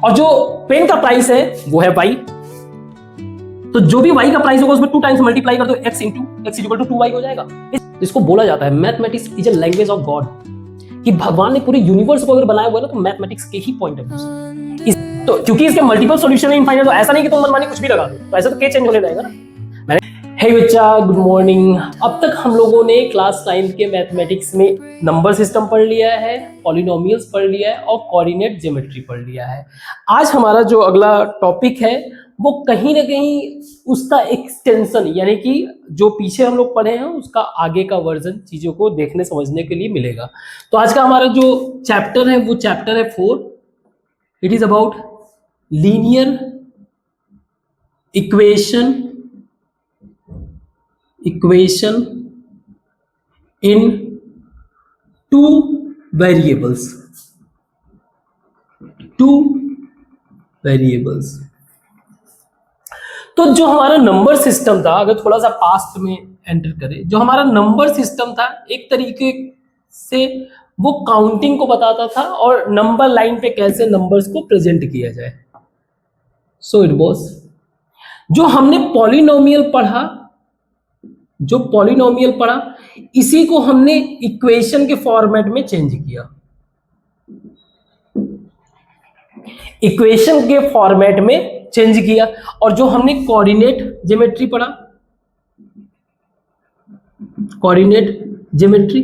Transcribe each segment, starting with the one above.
और जो पेन का प्राइस है वो है y। तो जो भी y का प्राइस होगा उसमें 2 टाइम्स मल्टीप्लाई कर दो, x into x equal to 2y हो जाएगा। इसको बोला जाता है mathematics is a language of God, कि भगवान ने पूरे यूनिवर्स को अगर बनाया हुआ है ना तो मैथमेटिक्स के ही पॉइंट ऑफ व्यू से। तो क्योंकि इसके मल्टीपल सॉल्यूशन है इनफाइनाइट, तो ऐसा नहीं कि तुम मनमानी कुछ भी लगा दो, तो ऐसा तो के चेंज होने लगेगा ना। हे बच्चा, गुड मॉर्निंग। अब तक हम लोगों ने क्लास 9 के मैथमेटिक्स में नंबर सिस्टम पढ़ लिया है, पॉलिनोमियल्स पढ़ लिया है और कोऑर्डिनेट ज्योमेट्री पढ़ लिया है। आज हमारा जो अगला टॉपिक है वो कहीं ना कहीं उसका एक्सटेंशन, यानी कि जो पीछे हम लोग पढ़े हैं उसका आगे का वर्जन चीजों को देखने समझने के लिए मिलेगा। तो आज का हमारा जो चैप्टर है वो चैप्टर है 4। It is about linear equation in 2 variables। तो जो हमारा नंबर सिस्टम था, अगर थोड़ा सा पास्ट में एंटर करें, जो हमारा नंबर सिस्टम था एक तरीके से वो काउंटिंग को बताता था और नंबर लाइन पे कैसे नंबर्स को प्रेजेंट किया जाए। सो इट वाज, जो हमने पॉलिनोमियल पढ़ा इसी को हमने इक्वेशन के फॉर्मेट में चेंज किया। और जो हमने कोऑर्डिनेट ज्योमेट्री,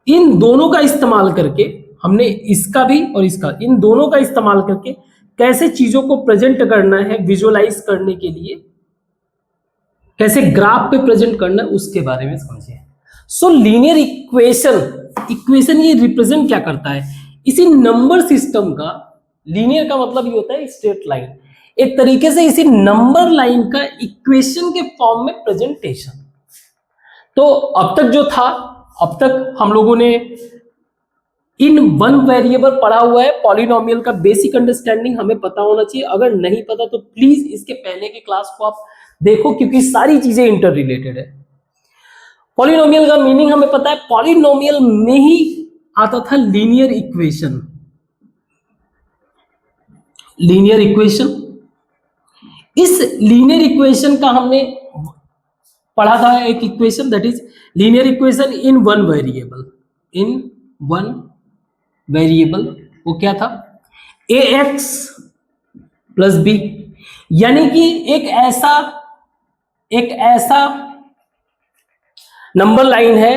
इन दोनों का इस्तेमाल करके हमने इसका भी और इसका, इन दोनों का इस्तेमाल करके कैसे चीजों को प्रेजेंट करना है, विजुअलाइज करने के लिए कैसे ग्राफ पे प्रेजेंट करना है उसके बारे में समझिए। सो लीनियर इक्वेशन ये रिप्रेजेंट क्या करता है? इसी नंबर सिस्टम का, लीनियर का मतलब ये होता है स्ट्रेट लाइन, एक तरीके से इसी नंबर लाइन का इक्वेशन के फॉर्म में प्रेजेंटेशन। तो अब तक हम लोगों ने इन 1 वेरिएबल पढ़ा हुआ है। पॉलिनोमियल का बेसिक अंडरस्टैंडिंग हमें पता होना चाहिए, अगर नहीं पता तो प्लीज इसके पहले के क्लास को आप देखो, क्योंकि सारी चीजें इंटर रिलेटेड है। पॉलिनोमियल का मीनिंग हमें पता है, पॉलिनोमियल में ही आता था लीनियर इक्वेशन। इस लीनियर इक्वेशन का हमने पढ़ा था एक equation, that is linear equation in 1 variable. वो क्या था? ax प्लस b, यानी कि एक ऐसा नंबर लाइन है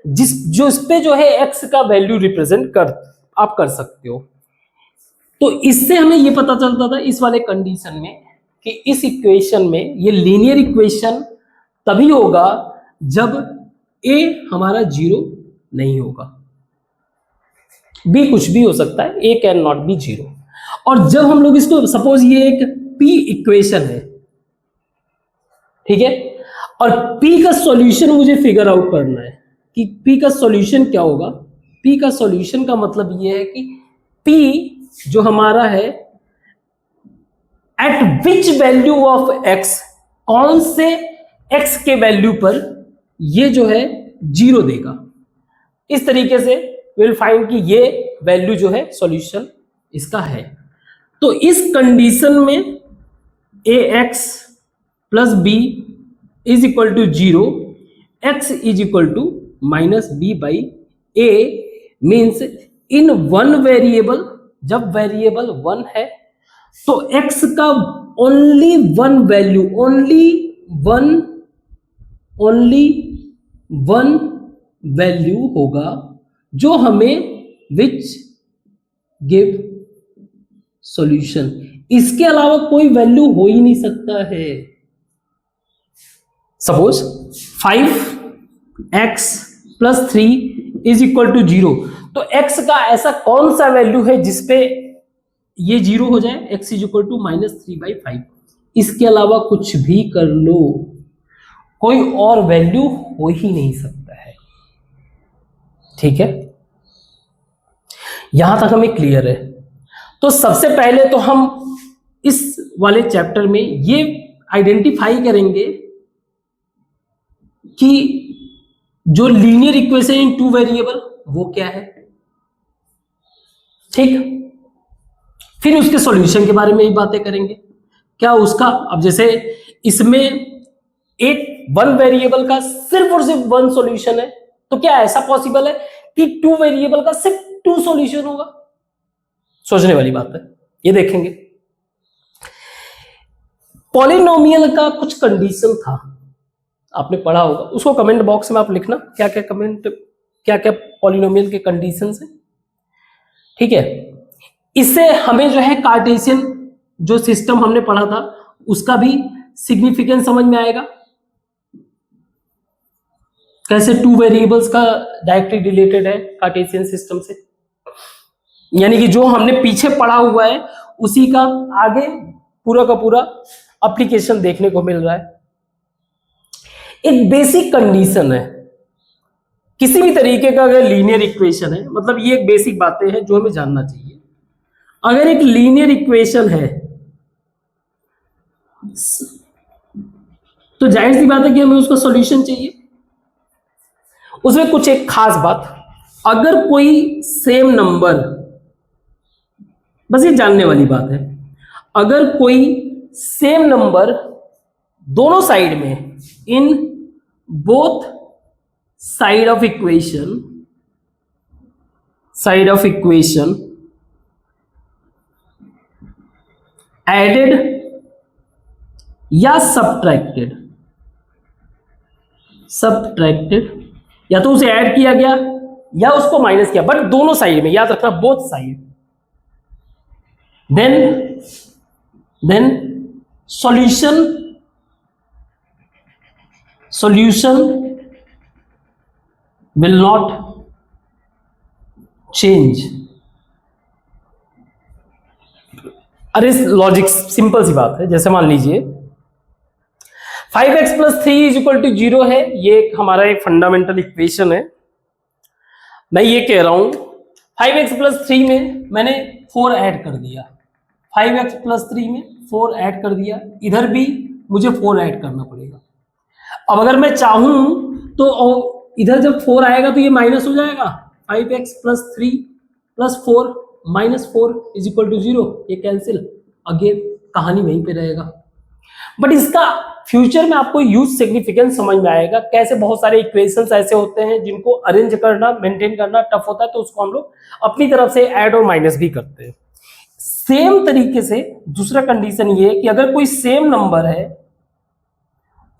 जिस पे जो है x का वैल्यू रिप्रेजेंट आप कर सकते हो। तो इससे हमें ये पता चलता था इस वाले कंडीशन में कि इस इक्वेशन में ये लीनियर इक्वेशन तभी होगा जब a हमारा 0 नहीं होगा। b कुछ भी हो सकता है, a कैन नॉट बी 0। और जब हम लोग इसको, सपोज ये एक p इक्वेशन है, ठीक है, और p का सॉल्यूशन मुझे फिगर आउट करना है कि p का सॉल्यूशन क्या होगा। p का सॉल्यूशन का मतलब ये है कि p जो हमारा है eight which value of x, कौन से x के वैल्यू पर ये जो है 0 देगा। इस तरीके से विल फाइंड कि ये वैल्यू जो है सॉल्यूशन इसका है। तो इस कंडीशन में ax plus b is equal to 0, x is equal to minus b by a, means in 1 variable, जब वेरिएबल 1 है तो x का ओनली वन वैल्यू होगा जो हमें विच गिव सॉल्यूशन। इसके अलावा कोई वैल्यू हो ही नहीं सकता है। Suppose 5x plus 3 is equal to 0, तो x का ऐसा कौन सा वैल्यू है जिसपे ये 0 हो जाए? x is equal to minus 3/5। इसके अलावा कुछ भी कर लो, कोई और वैल्यू हो ही नहीं सकता है। ठीक है, यहां तक हमें क्लियर है। तो सबसे पहले तो हम इस वाले चैप्टर में ये आइडेंटिफाई करेंगे कि जो लीनियर इक्वेशन इन 2 वेरिएबल वो क्या है। ठीक, फिर उसके सॉल्यूशन के बारे में ही बातें करेंगे। क्या उसका, अब जैसे इसमें एक वन वेरिएबल का सिर्फ और सिर्फ वन सॉल्यूशन है, तो क्या ऐसा पॉसिबल है कि टू वेरिएबल का सिर्फ टू सॉल्यूशन होगा? सोचने वाली बात है, ये देखेंगे। पॉलिनोमियल का कुछ कंडीशन था, आपने पढ़ा होगा, उसको कमेंट बॉक्स में आप लिखना क्या क्या पॉलिनोमियल के कंडीशंस हैं, ठीक है। इससे हमें जो है कार्टेशियन जो सिस्टम हमने पढ़ा था उसका भी सिग्निफिकेंस समझ में आएगा, कैसे टू वेरिएबल्स का डायरेक्टली रिलेटेड है कार्टेशियन सिस्टम से, यानी कि जो हमने पीछे पढ़ा हुआ है उसी का आगे पूरा का पूरा एप्लीकेशन देखने को मिल रहा है। एक बेसिक कंडीशन है किसी भी तरीके का, अगर लीनियर इक्वेशन है, मतलब ये एक बेसिक बातें हैं जो हमें जानना चाहिए। अगर एक लीनियर इक्वेशन है तो जाहिर सी बात है कि हमें उसका सॉल्यूशन चाहिए। उसमें कुछ एक खास बात, अगर कोई सेम नंबर, बस ये जानने वाली बात है, अगर कोई सेम नंबर दोनों साइड में, in both side of equation added या सब्ट्रैक्टेड, या तो उसे ऐड किया गया या उसको माइनस किया, बट दोनों साइड में, याद रखना both side, then solution will not change। अरे लॉजिक सिंपल सी बात है, जैसे मान लीजिए 5x + 3 = 0 है, ये हमारा एक फंडामेंटल इक्वेशन है। मैं ये कह रहा हूं 5x + 3 में मैंने 4 ऐड कर दिया, 5x + 3 में 4 ऐड कर दिया, इधर भी मुझे 4 ऐड करना पड़ेगा। अब अगर मैं चाहूं तो इधर जब 4 आएगा तो ये माइनस हो जाएगा, 5x + 3 + 4 -4 = 0, ये कैंसिल, अगेन कहानी वहीं पे रहेगा। बट इसका फ्यूचर में आपको यूज सिग्निफिकेंस समझ में आएगा, कैसे बहुत सारे इक्वेशंस ऐसे होते हैं जिनको अरेंज करना, मेंटेन करना टफ होता है, तो उसको हम लोग अपनी तरफ से ऐड और माइनस भी करते हैं। सेम तरीके से दूसरा कंडीशन ये है कि अगर कोई सेम नंबर है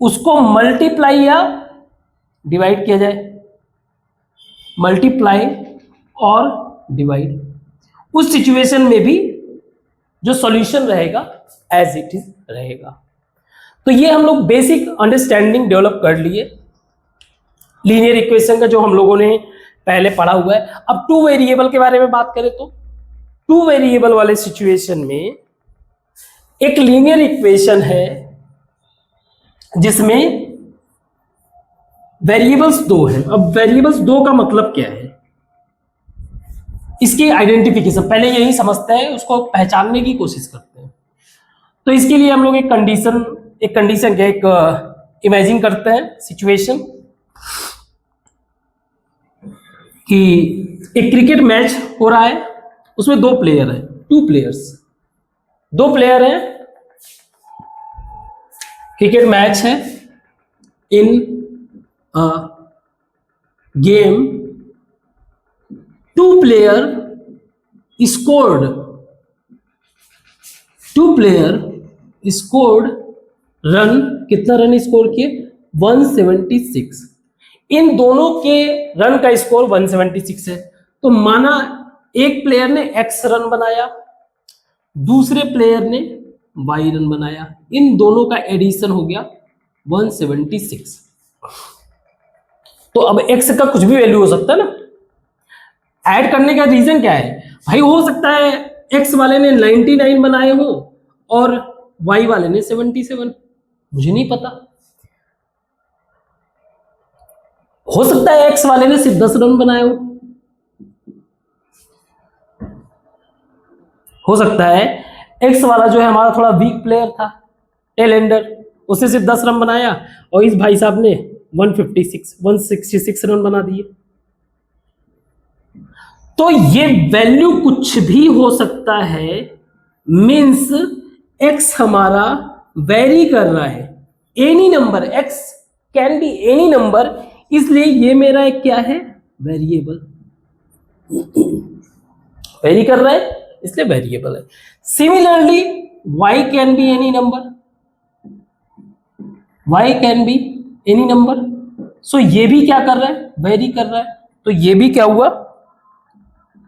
उसको मल्टीप्लाई या डिवाइड किया जाए, मल्टीप्लाई और डिवाइड, उस सिचुएशन में भी जो सॉल्यूशन रहेगा एज इट इज रहेगा। तो ये हम लोग बेसिक अंडरस्टैंडिंग डेवलप कर लिए लीनियर इक्वेशन का, जो हम लोगों ने पहले पढ़ा हुआ है। अब टू वेरिएबल के बारे में बात करें तो टू वेरिएबल वाले सिचुएशन में एक लीनियर इक्वेशन है जिसमें वेरिएबल्स 2 हैं। अब वेरिएबल्स 2 का मतलब क्या है, इसकी आइडेंटिफिकेशन पहले यही समझते हैं, उसको पहचानने की कोशिश करते हैं। तो इसके लिए हम लोग एक कंडीशन क्या, एक इमेजिन करते हैं सिचुएशन कि एक क्रिकेट मैच हो रहा है, उसमें 2 प्लेयर हैं, 2 प्लेयर हैं, क्रिकेट मैच है, इन गेम 2 प्लेयर स्कोर्ड रन, कितना रन स्कोर किए, 176। इन दोनों के रन का स्कोर 176 है। तो माना एक प्लेयर ने x रन बनाया, दूसरे प्लेयर ने y रन बनाया, इन दोनों का एडिशन हो गया 176। तो अब x का कुछ भी वैल्यू हो सकता है ना। ऐड करने का रीजन क्या है भाई, हो सकता है x वाले ने 99 बनाए हो और y वाले ने 77, मुझे नहीं पता। हो सकता है x वाले ने सिर्फ 10 रन बनाए हो सकता है x वाला जो है हमारा थोड़ा वीक प्लेयर था, टेल एंडर, उसने सिर्फ 10 रन बनाया और इस भाई साहब ने 166 रन बना दिए। तो ये वैल्यू कुछ भी हो सकता है मीन्स x हमारा वेरी कर रहा है, any number, x can be any number, इसलिए ये मेरा एक क्या है, वेरिएबल, वेरी कर रहा है इसलिए वेरिएबल है। Similarly y can be any number, y can be any number, so ये भी क्या कर रहा है, वेरी कर रहा है, तो ये भी क्या हुआ,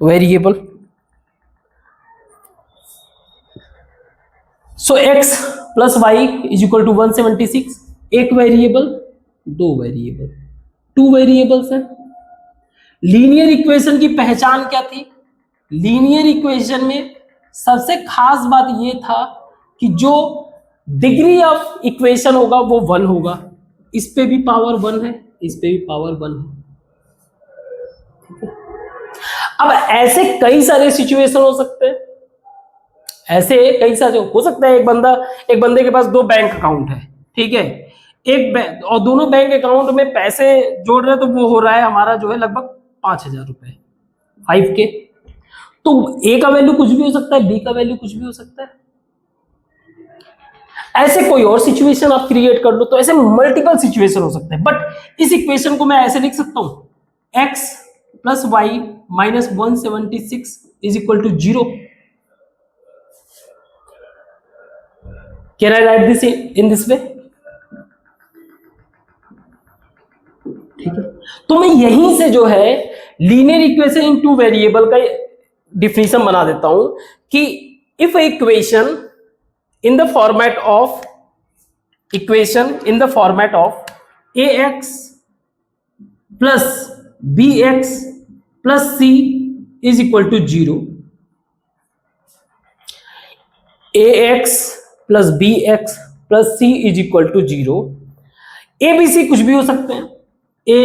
variable. So x plus y is equal to 176, एक वेरिएबल, दो वेरिएबल, टू वेरिएबल्स है। लीनियर इक्वेशन की पहचान क्या थी, लीनियर इक्वेशन में सबसे खास बात ये था कि जो डिग्री ऑफ इक्वेशन होगा वो 1 होगा, इस पे भी पावर 1 है, इस पे भी पावर 1 है। अब ऐसे कई सारे सिचुएशन हो सकते हैं, ऐसे कई सारे हो सकता है, एक बंदे के पास 2 बैंक अकाउंट है, ठीक है, एक बैंक और दोनों बैंक अकाउंट में पैसे जोड़ रहे हैं, तो वो हो रहा है हमारा जो है लगभग 5,000 रुपए, 5K। तो ए का वैल्यू कुछ भी हो सकता है, बी का वैल्यू कुछ भी हो सकता है। ऐसे कोई और सिचुएशन आप क्रिएट कर लो, तो ऐसे मल्टीपल सिचुएशन हो सकते हैं, बट इस इक्वेशन को मैं ऐसे लिख सकता हूं, x plus y minus 176 is equal to 0। Can I write this in this way? ठीक है, तो मैं यहीं से जो है linear equation in two variable का डिफिनेशन बना देता हूं कि if equation in the format of ax plus bx plus c is equal to 0, ax plus bx plus c is equal to 0, a b c कुछ भी हो सकते हैं, a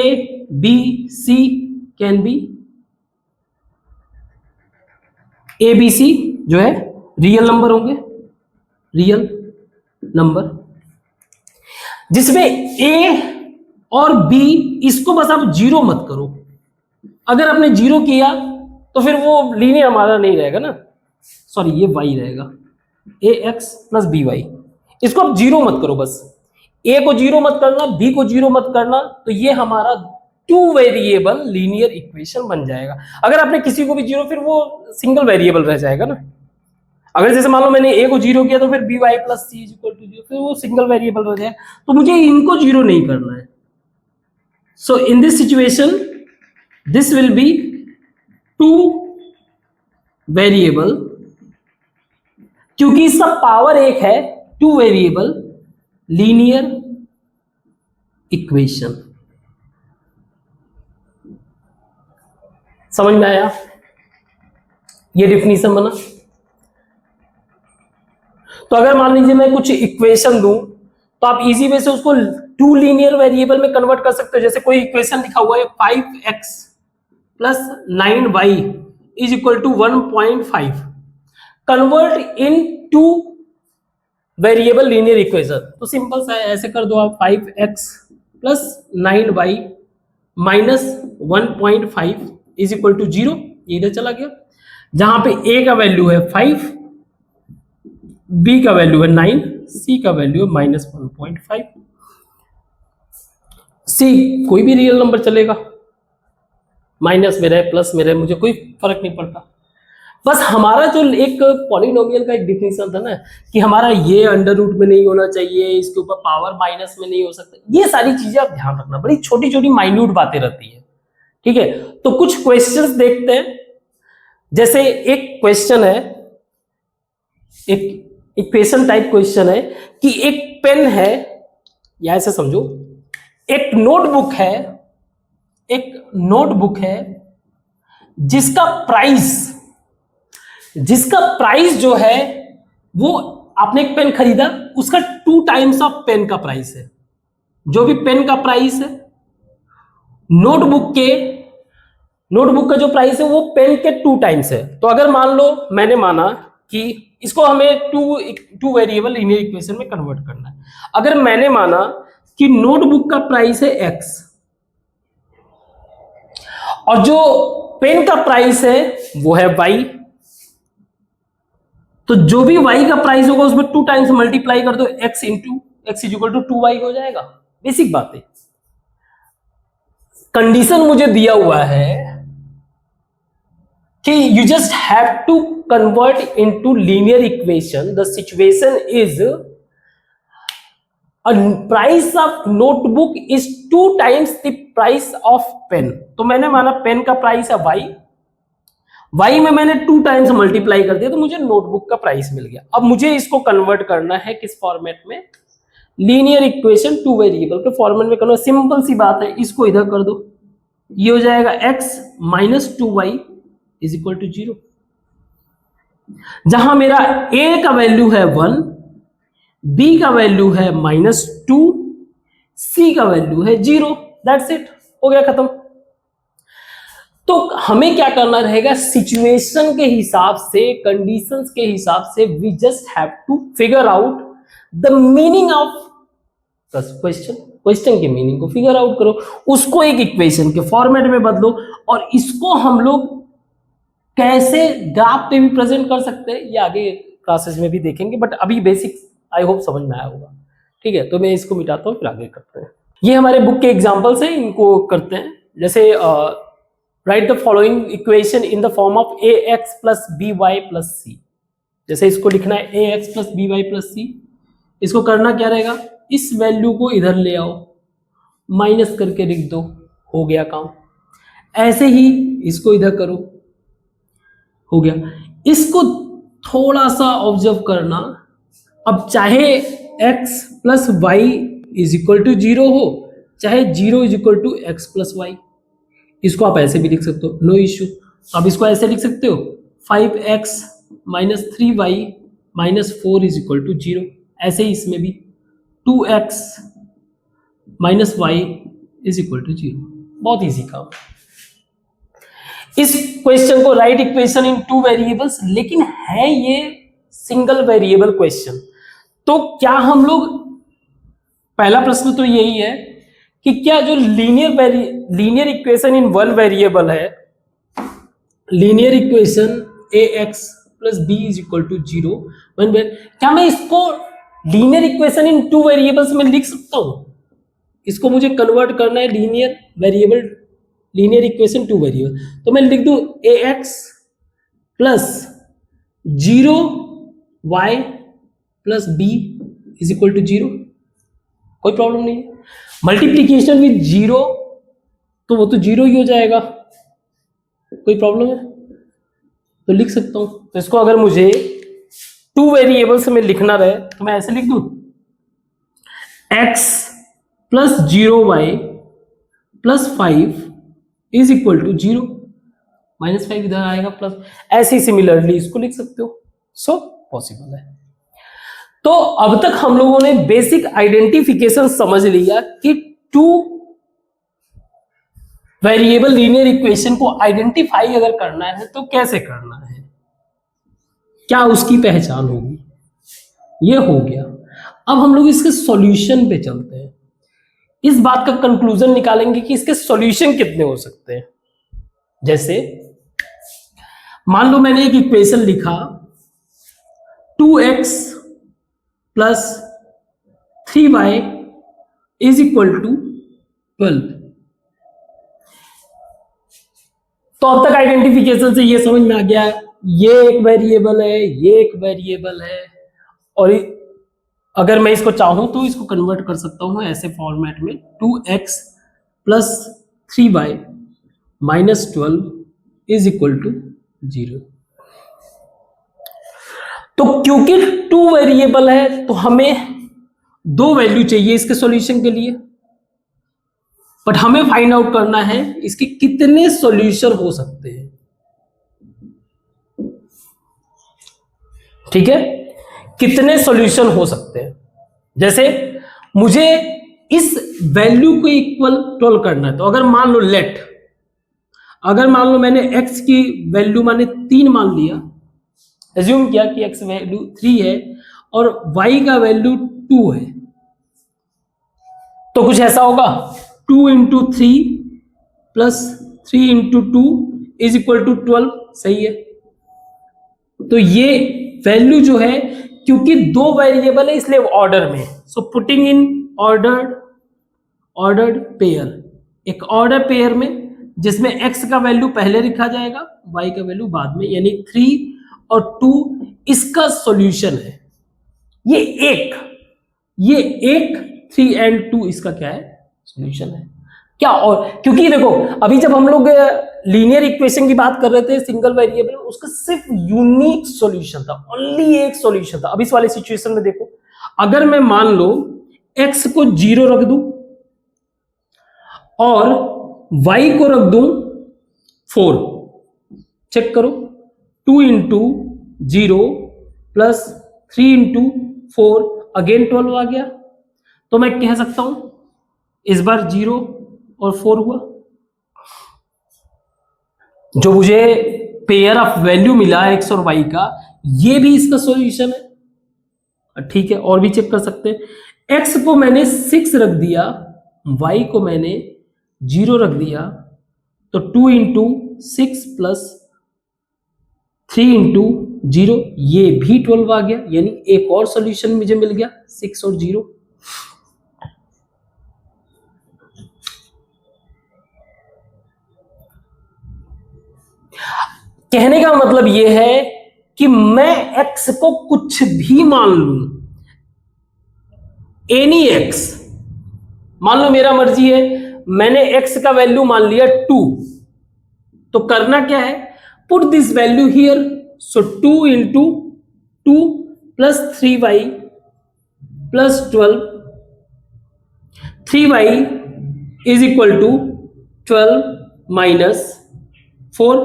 b c can be, a b c जो है real number होंगे, real number, जिसमें ए और बी इसको बस आप 0 मत करो, अगर आपने 0 किया तो फिर वो लीनियर हमारा नहीं रहेगा ना, सॉरी ये y रहेगा, ए एक्स प्लस बी वाई, इसको आप 0 मत करो, बस ए को 0 मत करना, बी को 0 मत करना, तो ये हमारा 2 वेरिएबल लीनियर इक्वेशन बन जाएगा। अगर आपने किसी को भी 0, फिर वो सिंगल वेरिएबल रह जाएगा ना। अगर जैसे मान लो मैंने ए को 0 किया तो फिर b y plus c is equal to 0, फिर वो सिंगल वेरिएबल रह जाए, तो मुझे इनको 0 नहीं करना है। So in this situation this will be 2 variable, क्योंकि इसका पावर 1 है, 2 वेरिएबल लीनियर इक्वेशन। समझ में आया? ये डिफिनीशन बना। तो अगर मान लीजिए मैं कुछ इक्वेशन दूं, तो आप इजी वे से उसको 2 लीनियर वेरिएबल में कन्वर्ट कर सकते हो। जैसे कोई इक्वेशन लिखा हुआ है 5x plus 9y is equal to 1.5, convert in 2 variable linear equation. तो सिंपल सा है, ऐसे कर दो आप 5x plus 9y minus 1.5 is equal to 0, ये इधर चला गया, जहां पे a का वैल्यू है 5, b का वैल्यू है 9, c का वैल्यू है माइनस 1.5। c कोई भी रियल नंबर चलेगा, माइनस में रहे प्लस में रहे, मुझे कोई फर्क नहीं पड़ता। बस हमारा जो एक पॉलिनोमियल का एक डिफिनेशन था ना कि हमारा ये अंडर रूट में नहीं होना चाहिए, इसके ऊपर पावर माइनस में नहीं हो सकता, ये सारी चीजें आप ध्यान रखना, बड़ी छोटी छोटी माइन्यूट बातें रहती है। ठीक है, तो कुछ क्वेश्चंस देखते हैं। जैसे एक क्वेश्चन है, एक इक्वेशन टाइप क्वेश्चन है कि एक पेन है, या ऐसे समझो एक नोटबुक है, एक नोटबुक है जिसका प्राइस जो है वो, आपने एक पेन खरीदा, उसका 2 टाइम्स ऑफ पेन का प्राइस है। जो भी पेन का प्राइस है, नोटबुक का जो प्राइस है वो पेन के 2 टाइम्स है। तो अगर मान लो मैंने माना कि इसको हमें 2 वेरिएबल लीनियर इक्वेशन में कन्वर्ट करना है। अगर मैंने माना कि नोटबुक का प्राइस है x और जो पेन का प्राइस है वो है y, तो तो जो भी y का प्राइस होगा उसमें 2 टाइम्स मल्टीप्लाई कर दो, x into x is equal to 2y हो जाएगा। बेसिक बात है। कंडीशन मुझे दिया हुआ है कि you just have to convert into linear equation. The situation is a price of notebook is 2 times the price of pen। तो मैंने माना पेन का प्राइस है y में मैंने 2 टाइम्स मल्टीप्लाई कर दिया तो मुझे नोटबुक का प्राइस मिल गया। अब मुझे इसको कन्वर्ट करना है किस फॉर्मेट में, लीनियर इक्वेशन 2 वेरिएबल के फॉर्मेट में करना। सिंपल सी बात है, इसको इधर कर दो, ये हो जाएगा x minus 2y is equal to 0। जहां मेरा a का वैल्यू है 1, b का वैल्यू है -2, c का वैल्यू है 0। दैट्स इट, हो गया खत्म। तो हमें क्या करना रहेगा, सिचुएशन के हिसाब से, कंडीशंस के हिसाब से we just have to figure out the meaning of question के मीनिंग को फिगर आउट करो, उसको एक इक्वेशन के फॉर्मेट में बदलो, और इसको हम लोग कैसे ग्राफ पे भी प्रेजेंट कर सकते हैं ये आगे क्लासेस में भी देखेंगे, बट अभी बेसिक आई होप समझ में आया होगा। ठीक है, तो मैं इसको मिटाता हूँ फिर आगे करते हैं। ये हमारे बुक के एग्जाम्पल्स हैं, इनको करते हैं। जैसे right the following equation in the form of ax plus by plus c। जैसे इसको लिखना है ax plus by plus c, इसको करना क्या रहेगा, इस वैल्यू को इधर ले आओ, माइनस करके लिख दो, हो गया काम। ऐसे ही इसको इधर करो, हो गया। इसको थोड़ा सा ऑब्जर्व करना, अब चाहे x plus y is equal to 0 हो, चाहे 0 is equal to x plus y, इसको आप ऐसे भी लिख सकते हो, नो इश्यू। अब इसको ऐसे लिख सकते हो 5x minus 3y minus 4 is equal to 0। ऐसे ही इसमें भी 2x minus y is equal to 0। बहुत इजी काम। इस क्वेश्चन को राइट इक्वेशन इन 2 वेरिएबल्स, लेकिन है ये सिंगल वेरिएबल क्वेश्चन, तो क्या हम लोग, पहला प्रश्न तो यही है कि क्या जो लीनियर इक्वेशन इन 1 वेरिएबल है, linear equation ax plus b is equal to 0, क्या मैं इसको लीनियर इक्वेशन इन 2 वेरिएबल्स में लिख सकता हूं? इसको मुझे कन्वर्ट करना है लीनियर इक्वेशन 2 वेरिएबल, तो मैं लिख दूं ax plus 0y plus b is equal to 0, कोई प्रॉब्लम नहीं है। मल्टीप्लीकेशन विद 0 तो वो तो 0 ही हो जाएगा, कोई प्रॉब्लम है तो लिख सकता हूं। तो इसको अगर मुझे 2 वेरिएबल्स में लिखना रहे तो मैं ऐसे लिख दूं x plus 0y plus 5 is equal to 0, -5 इधर आएगा प्लस, ऐसे ही सिमिलरली इसको लिख सकते हो। सो पॉसिबल है। तो अब तक हम लोगों ने बेसिक आइडेंटिफिकेशन समझ लिया कि 2 वेरिएबल लीनियर इक्वेशन को आइडेंटिफाई अगर करना है तो कैसे करना है, क्या उसकी पहचान होगी, ये हो गया। अब हम लोग इसके सॉल्यूशन पे चलते हैं, इस बात का कंक्लूजन निकालेंगे कि इसके सॉल्यूशन कितने हो सकते हैं। जैसे मान लो मैंने एक इक्वेशन लिखा 2x plus 3y is equal to 12। तो अब तक आइडेंटिफिकेशन से ये समझ में आ गया, ये एक वेरिएबल है, ये एक वेरिएबल है, और अगर मैं इसको चाहूं तो इसको कन्वर्ट कर सकता हूं ऐसे फॉर्मेट में 2x plus 3y minus 12 is equal to 0। तो क्योंकि 2 वेरिएबल है तो हमें 2 वैल्यू चाहिए इसके सॉल्यूशन के लिए, बट हमें फाइंड आउट करना है इसके कितने सॉल्यूशन हो सकते हैं। ठीक है, कितने सॉल्यूशन हो सकते हैं। जैसे मुझे इस वैल्यू को इक्वल 12 करना है, तो अगर मान लो अगर मान लो मैंने x की वैल्यू माने 3 मान लिया, एज्यूम किया कि x वैल्यू 3 है और y का वैल्यू 2 है, तो कुछ ऐसा होगा 2 into 3 plus 3 into 2 is equal to 12, सही है। तो ये वैल्यू जो है, क्योंकि दो वेरिएबल है इसलिए ऑर्डर में, so putting in ordered pair, एक ऑर्डर पेयर में जिसमें x का वैल्यू पहले लिखा जाएगा, y का वैल्यू बाद में, यानी 3 और 2 इसका सॉल्यूशन है। ये एक 3 एंड 2 इसका क्या है, सॉल्यूशन है क्या। और क्योंकि देखो अभी जब हम लोग लीनियर इक्वेशन की बात कर रहे थे सिंगल वेरिएबल, उसका सिर्फ यूनिक सॉल्यूशन था, ओनली एक सॉल्यूशन था। अब इस वाले सिचुएशन में देखो, अगर मैं मान लो x को 0 रख दूं और y को रख दूं 4, चेक करो, 2 इंटू 0 प्लस 3 इंटू 4 अगेन 12 आ गया। तो मैं कह सकता हूं इस बार 0 और 4 हुआ, जो मुझे पेयर ऑफ वैल्यू मिला x और y का, ये भी इसका सॉल्यूशन है। ठीक है, और भी चेक कर सकते हैं। x को मैंने 6 रख दिया, y को मैंने 0 रख दिया, तो 2 इंटू 6 प्लस 3 इंटू 0, ये भी 12 आ गया, यानी एक और सॉल्यूशन मुझे मिल गया 6 और 0। कहने का मतलब यह है कि मैं x को कुछ भी मान लूं, एनी x, मान लो मेरा मर्जी है, मैंने x का वैल्यू मान लिया 2, तो करना क्या है, put this value here, so 2 into 2 plus 3y plus 12, 3y is equal to 12 minus 4,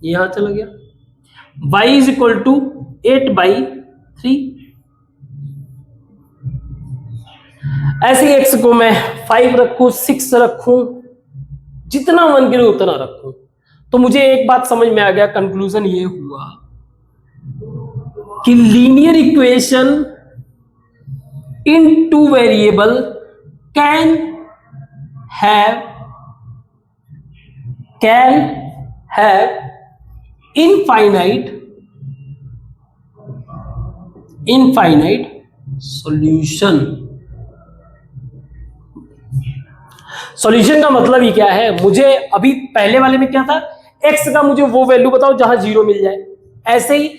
यहां चला गया, y इज इक्वल टू 8/3। ऐसे x को मैं 5 रखूं, 6 रखूं, जितना मन करे उतना रखूं। तो मुझे एक बात समझ में आ गया, कंक्लूजन ये हुआ कि linear equation in two variable can have infinite solution। Solution का मतलब ही क्या है, मुझे अभी पहले वाले में क्या था, x का मुझे वो वैल्यू बताओ जहां 0 मिल जाए, ऐसे ही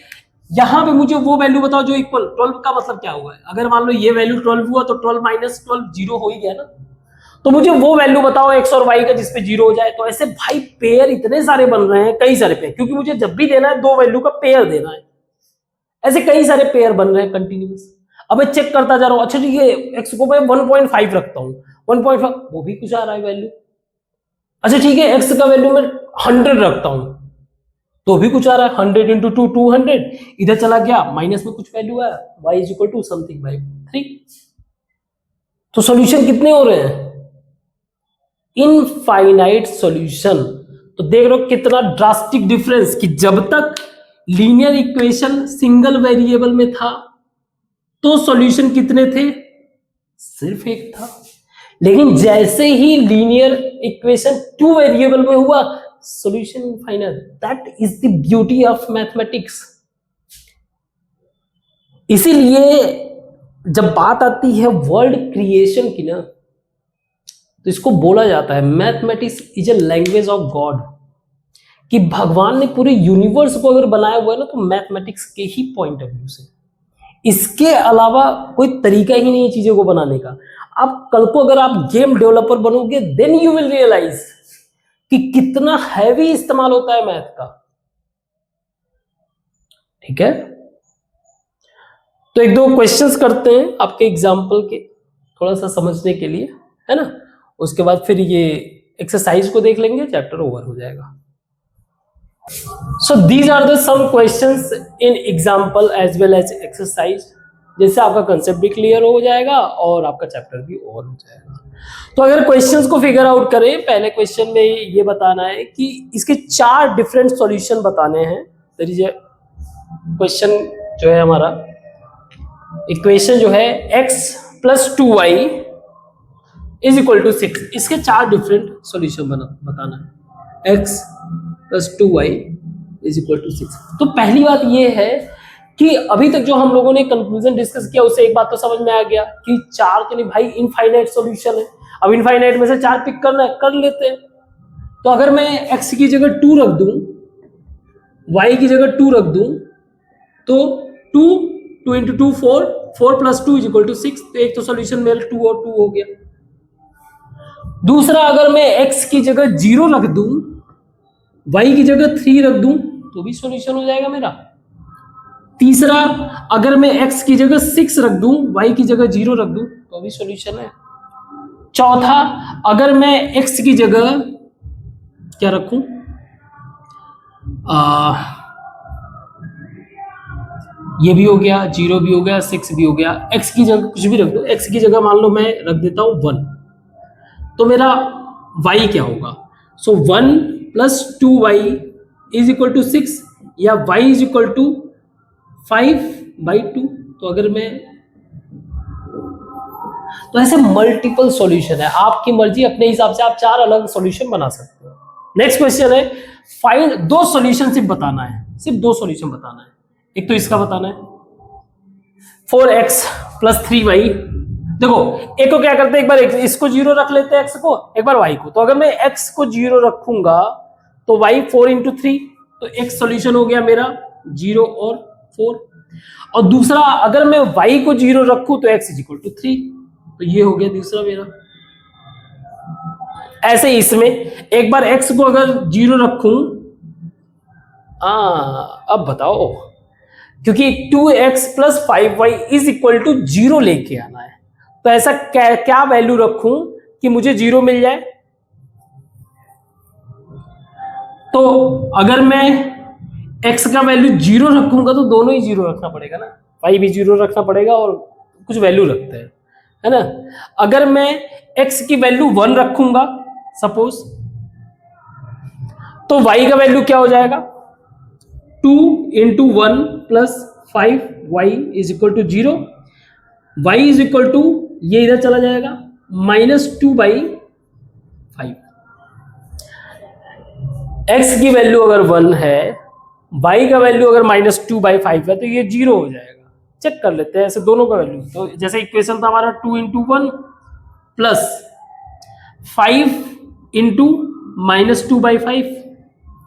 यहां पे मुझे वो वैल्यू बताओ जो इक्वल 12 का मतलब क्या हुआ है, अगर मान लो ये वैल्यू 12 हुआ तो 12 माइनस 12 0 हो ही गया ना, तो मुझे वो वैल्यू बताओ x और y का जिसपे 0 हो जाए। तो ऐसे भाई पेयर इतने सारे बन रहे हैं, कई सारे पेयर, क्योंकि मुझे जब भी देना है दो वैल्यू का पेयर देना है, ऐसे कई सारे पेयर बन रहे हैं कंटिन्यूअस। अब मैं चेक करता जा रहा हूं, अच्छा ठीक है x को मैं 1.5 रखता हूं, 1.5 वो भी कुछ आ रहा है वैल्यू, अच्छा ठीक है x का वैल्यू मैं 100 रखता हूं तो भी कुछ आ रहा है, 100 इंटू 2 200, इधर चला गया माइनस में कुछ वैल्यू है, y is equal to something by 3। तो सॉल्यूशन कितने हो रहे हैं, इनफाइनाइट सॉल्यूशन। तो देख रहे हो कितना ड्रास्टिक डिफरेंस, कि जब तक लीनियर इक्वेशन सिंगल वेरिएबल में था तो सॉल्यूशन कितने थे, सिर्फ एक था, लेकिन जैसे ही लीनियर इक्वेशन टू वेरिएबल में हुआ solution infinite. That is the beauty of mathematics. इसीलिए जब बात आती है वर्ल्ड क्रिएशन की ना, तो इसको बोला जाता है mathematics is a language of God, कि भगवान ने पूरे यूनिवर्स को अगर बनाया हुआ है ना तो मैथमेटिक्स के ही पॉइंट ऑफ व्यू से, इसके अलावा कोई तरीका ही नहीं है चीजों को बनाने का। अब कल को अगर आप गेम डेवलपर बनोगे देन यू विल रियलाइज कि कितना हैवी इस्तेमाल होता है मैथ का। ठीक है, तो एक दो क्वेश्चंस करते हैं आपके एग्जाम्पल के, थोड़ा सा समझने के लिए, है ना, उसके बाद फिर ये एक्सरसाइज को देख लेंगे, चैप्टर ओवर हो जाएगा। So these are the some questions in example as well as exercise, जिससे आपका कंसेप्ट भी क्लियर हो जाएगा और आपका चैप्टर भी ओवर हो जाएगा। तो अगर क्वेश्चंस को फिगर आउट करें, पहले क्वेश्चन में ये बताना है कि इसके 4 डिफरेंट सॉल्यूशन बताने हैं। क्वेश्चन जो है हमारा, इक्वेशन जो है x plus 2y is equal to 6, इसके 4 डिफरेंट सॉल्यूशन बताना है। x plus 2y is equal to 6। तो पहली बात ये है कि अभी तक जो हम लोगों ने कंक्लूजन डिस्कस किया उससे एक बात तो समझ में आ गया कि 4 तो नहीं भाई, इनफाइनाइट सॉल्यूशन है। अब इनफाइनाइट में से 4 पिक करना है, कर लेते हैं। तो अगर मैं x की जगह 2 रख दूं, y की जगह 2 रख दूं, तो 2 2 into 2 4, 4 plus 2 is equal to 6। तो एक तो सॉल्यूशन मेरा 2 और 2 हो गया। दूसरा, अगर मैं x की जगह 0 रख दूं, y की जगह 3 रख दूं, तो भी सॉल्यूशन हो जाएगा मेरा। तीसरा, अगर मैं x की जगह 6 रख दूं, y की जगह 0 रख दूं, तो भी सॉल्यूशन है। चौथा, अगर मैं x की जगह क्या रखूं, ये भी हो गया, 0 भी हो गया, 6 भी हो गया, x की जगह कुछ भी रख दो। x की जगह मान लो मैं रख देता हूं 1, तो मेरा y क्या होगा? So 1 plus 2y is equal to 6, या y इज इक्वल टू 5/2। तो अगर मैं, तो ऐसे मल्टीपल सॉल्यूशन है, आपकी मर्जी, अपने हिसाब से आप 4 अलग सॉल्यूशन बना सकते हो। नेक्स्ट क्वेश्चन है, फाइंड 2 सॉल्यूशन सिर्फ बताना है, सिर्फ 2 सॉल्यूशन बताना है। एक तो इसका बताना है 4x प्लस 3y। देखो, एक को क्या करते हैं, एक बार इसको 0 रख लेते हैं x को, एक बार y को। तो अगर मैं x को 0 रखूंगा तो y 4 इंटू 3, तो एक सॉल्यूशन हो गया मेरा 0 और 4। और दूसरा, अगर मैं y को 0 रखूं तो x इज इक्वल टू 3, तो ये हो गया दूसरा मेरा। ऐसे ही इसमें एक बार x को अगर 0 रखूं, अब बताओ, क्योंकि 2x plus 5y is equal to 0 लेके आना है, तो ऐसा क्या वैल्यू रखूं कि मुझे 0 मिल जाए? तो अगर मैं x का वैल्यू 0 रखूंगा तो दोनों ही 0 रखना पड़ेगा ना, y भी 0 रखना पड़ेगा और कुछ वैल्यू रखते हैं, है ना। अगर मैं x की वैल्यू 1 रखूंगा सपोज, तो y का वैल्यू क्या हो जाएगा? 2 into 1 plus 5y is equal to 0। y is equal to, ये इधर चला जाएगा, -2/5। x की वैल्यू अगर 1 है, y का वैल्यू अगर -2/5 है, तो ये 0 हो जाएगा। चेक कर लेते हैं ऐसे दोनों का वैल्यू। तो जैसे इक्वेशन था हमारा 2 इंटू 1 प्लस 5 इंटू -2/5,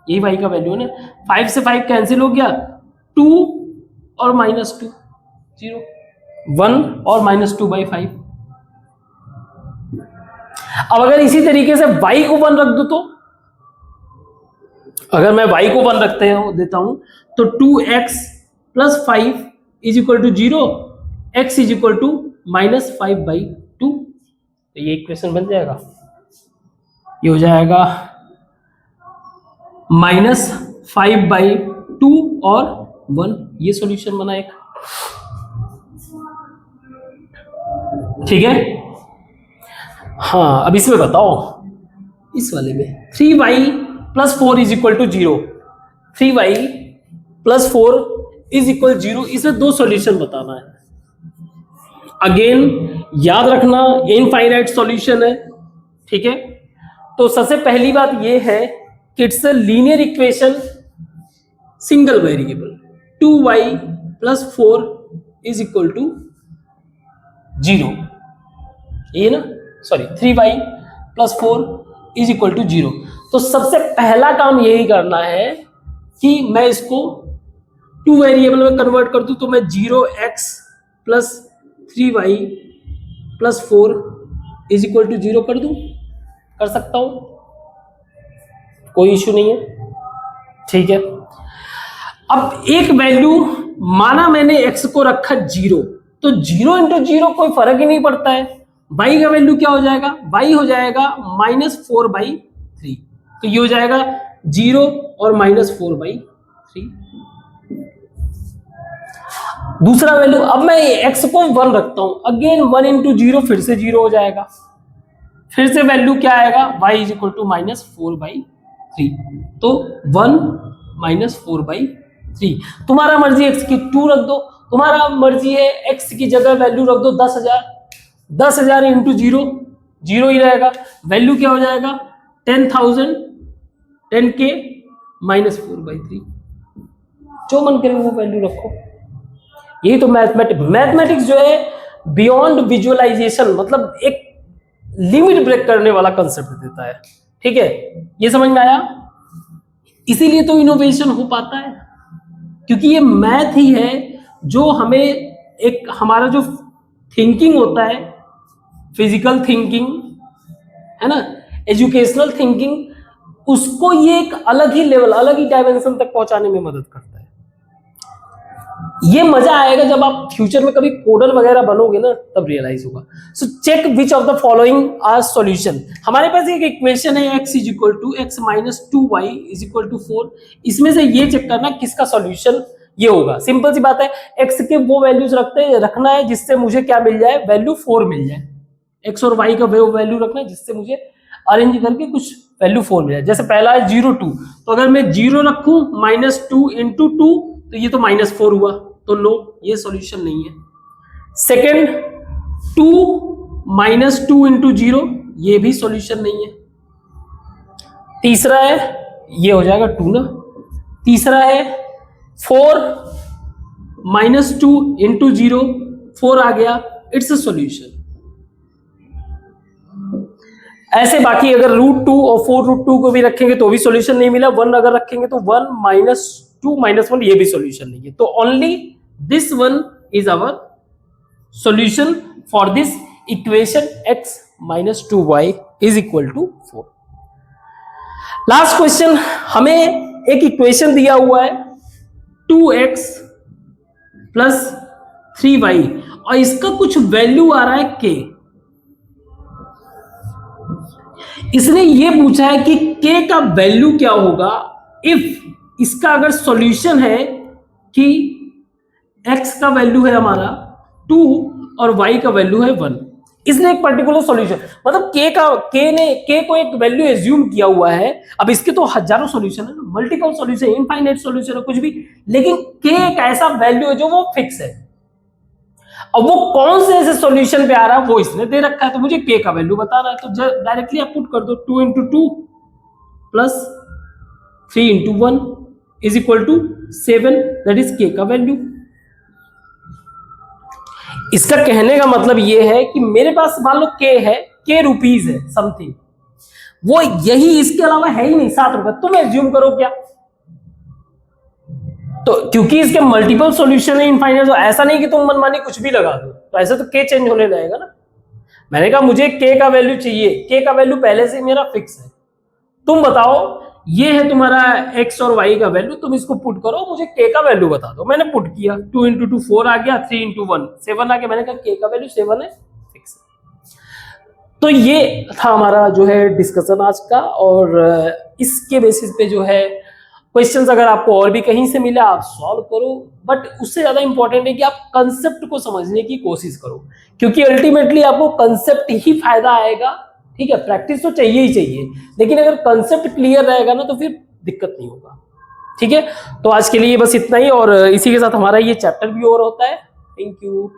यही y का वैल्यू है ना। 5 से 5 कैंसिल हो गया, 2 और -2, 0, 1 और -2/5। अब अगर इसी तरीके से y को 1 रख दो, तो अगर मैं y को 1 रखते हैं देता हूं, तो 2x plus 5 is equal to 0, x is equal to -5/2। तो ये इक्वेशन बन जाएगा, ये हो जाएगा -5/2 और 1। ये सॉल्यूशन बना एक, ठीक है। हाँ, अब इसमें बताओ, इस वाले में 3y plus 4 is equal to 0, 3y plus 4 is equal 0, इसमें 2 सॉल्यूशन बताना है। अगेन याद रखना, इनफाइनाइट सॉल्यूशन है, ठीक है। तो सबसे पहली बात ये है कि it's a linear equation, single variable. 2y plus 4 is equal to 0, ये ना, sorry 3y plus 4 is equal to 0। तो सबसे पहला काम यही करना है कि मैं इसको 2 वेरिएबल में कन्वर्ट कर दूं, तो मैं 0x plus 3y plus 4 is equal to 0 कर दूं, कर सकता हूं, कोई इश्यू नहीं है, ठीक है। अब एक वैल्यू, माना मैंने x को रखा 0, तो 0 इंटू 0 कोई फर्क ही नहीं पड़ता है। y का वैल्यू क्या हो जाएगा? y हो जाएगा -4/3, तो ये हो जाएगा 0 और -4/3। दूसरा वैल्यू, अब मैं x को 1 रखता हूं, अगेन 1 इंटू 0 फिर से 0 हो जाएगा, फिर से वैल्यू क्या आएगा? y इज इक्वल टू -4/3, तो 1 -4/3। तुम्हारा मर्जी x की 2 रख दो, तुम्हारा मर्जी है x की जगह वैल्यू रख दो 10,000, 10,000 इंटू 0, 0 ही रहेगा, वैल्यू क्या हो जाएगा? 10,000, 10K -4/3, जो मन करे वो वैल्यू रखो, यही तो मैथमेटिक्स जो है बियॉन्ड विजुअलाइजेशन, मतलब एक लिमिट ब्रेक करने वाला कंसेप्ट देता है। ठीक है, ये समझ में आया? इसीलिए तो इनोवेशन हो पाता है, क्योंकि ये मैथ ही है जो हमें एक हमारा जो थिंकिंग होता है, फिजिकल थिंकिंग है ना, एजुकेशनल थिंकिंग, उसको ये एक अलग ही लेवल, अलग ही डायमेंशन तक पहुंचाने में मदद करता है। ये मजा आएगा जब आप फ्यूचर में कभी कोडर वगैरह बनोगे ना, तब रियलाइज होगा। So check which of the following are solution. हमारे पास एक इक्वेशन है x is equal to x minus 2y is equal to 4। इसमें से ये चेक करना किसका सॉल्यूशन ये होगा। सिंपल सी बात है, x के वो वैल्यूज रखना है जिससे मुझे क्या मिल जाए, वैल्यू 4 मिल जाए। x और y का वो वैल्यू रखना है जिससे मुझे अरेंज करके कुछ वैल्यू 4 मिल जाए। जैसे पहला है 0 2, तो अगर मैं 0 रखूं -2 इंटू 2 तो ये तो -4 हुआ, तो नो, ये सॉल्यूशन नहीं है। सेकंड 2 इंटू 0, ये भी सॉल्यूशन नहीं है। तीसरा है, ये हो जाएगा 2 ना। तीसरा है 4 -2 इंटू 0, 4 आ गया, इट्स अ सॉल्यूशन। ऐसे बाकी अगर √2 और 4√2 को भी रखेंगे तो भी सॉल्यूशन नहीं मिला। 1 अगर रखेंगे तो 1 -2 -1, ये भी सॉल्यूशन नहीं है। तो only this one is our solution for this equation x minus 2y is equal to 4। Last question, हमें एक इक्वेशन दिया हुआ है 2x प्लस 3y और इसका कुछ वैल्यू आ रहा है k। इसने ये पूछा है कि k का वैल्यू क्या होगा इफ इसका अगर सॉल्यूशन है कि x का वैल्यू है हमारा 2 और y का वैल्यू है 1। इसने एक पर्टिकुलर सॉल्यूशन, मतलब k को एक वैल्यू एज्यूम किया हुआ है। अब इसके तो हजारों सॉल्यूशन है, मल्टीपल सॉल्यूशन, इनफाइनाइट सॉल्यूशन है, कुछ भी, लेकिन k एक ऐसा वैल्यू है जो वो फिक्स है। अब वो कौन से ऐसे सॉल्यूशन पे आ रहा है वो इसने दे रखा है, तो मुझे k का वैल्यू बता रहा है, तो डायरेक्टली आप पुट कर दो 2 into 2 plus 3 into 1 is equal to 7, that is k का वैल्यू। इसका कहने का मतलब ये है कि मेरे पास मान लो k है, k रुपीज है समथिंग, वो यही, इसके अलावा है ही नहीं 7 रुपए, तुम एज्यूम करो क्या। तो क्योंकि इसके मल्टीपल सॉल्यूशन है इनफाइनाइट, तो ऐसा नहीं कि तुम मनमानी कुछ भी लगा दो, तो ऐसे तो k चेंज होने लगेगा ना। मैंने कहा मुझे k का वैल्यू चाहिए, k का वैल्यू पहले से मेरा फिक्स है। तुम बताओ, ये है तुम्हारा x और y का वैल्यू, तुम इसको पुट करो, मुझे k का वैल्यू बता दो। मैंने पुट किया, 2 इंटू 2 4 आ गया, 3 इंटू 1 7 आ गया। मैंने कहा k का वैल्यू 7 है, फिक्स है। तो ये था हमारा जो है डिस्कशन आज का, और इसके बेसिस पे जो है क्वेश्चंस अगर आपको और भी कहीं से मिला आप सॉल्व करो, बट उससे ज्यादा इंपॉर्टेंट है कि आप कंसेप्ट को समझने की कोशिश करो, क्योंकि अल्टीमेटली आपको कंसेप्ट ही फायदा आएगा। ठीक है, प्रैक्टिस तो चाहिए ही चाहिए, लेकिन अगर कंसेप्ट क्लियर रहेगा ना तो फिर दिक्कत नहीं होगा। ठीक है, तो आज के लिए बस इतना ही, और इसी के साथ हमारा ये चैप्टर भी ओवर होता है। Thank you.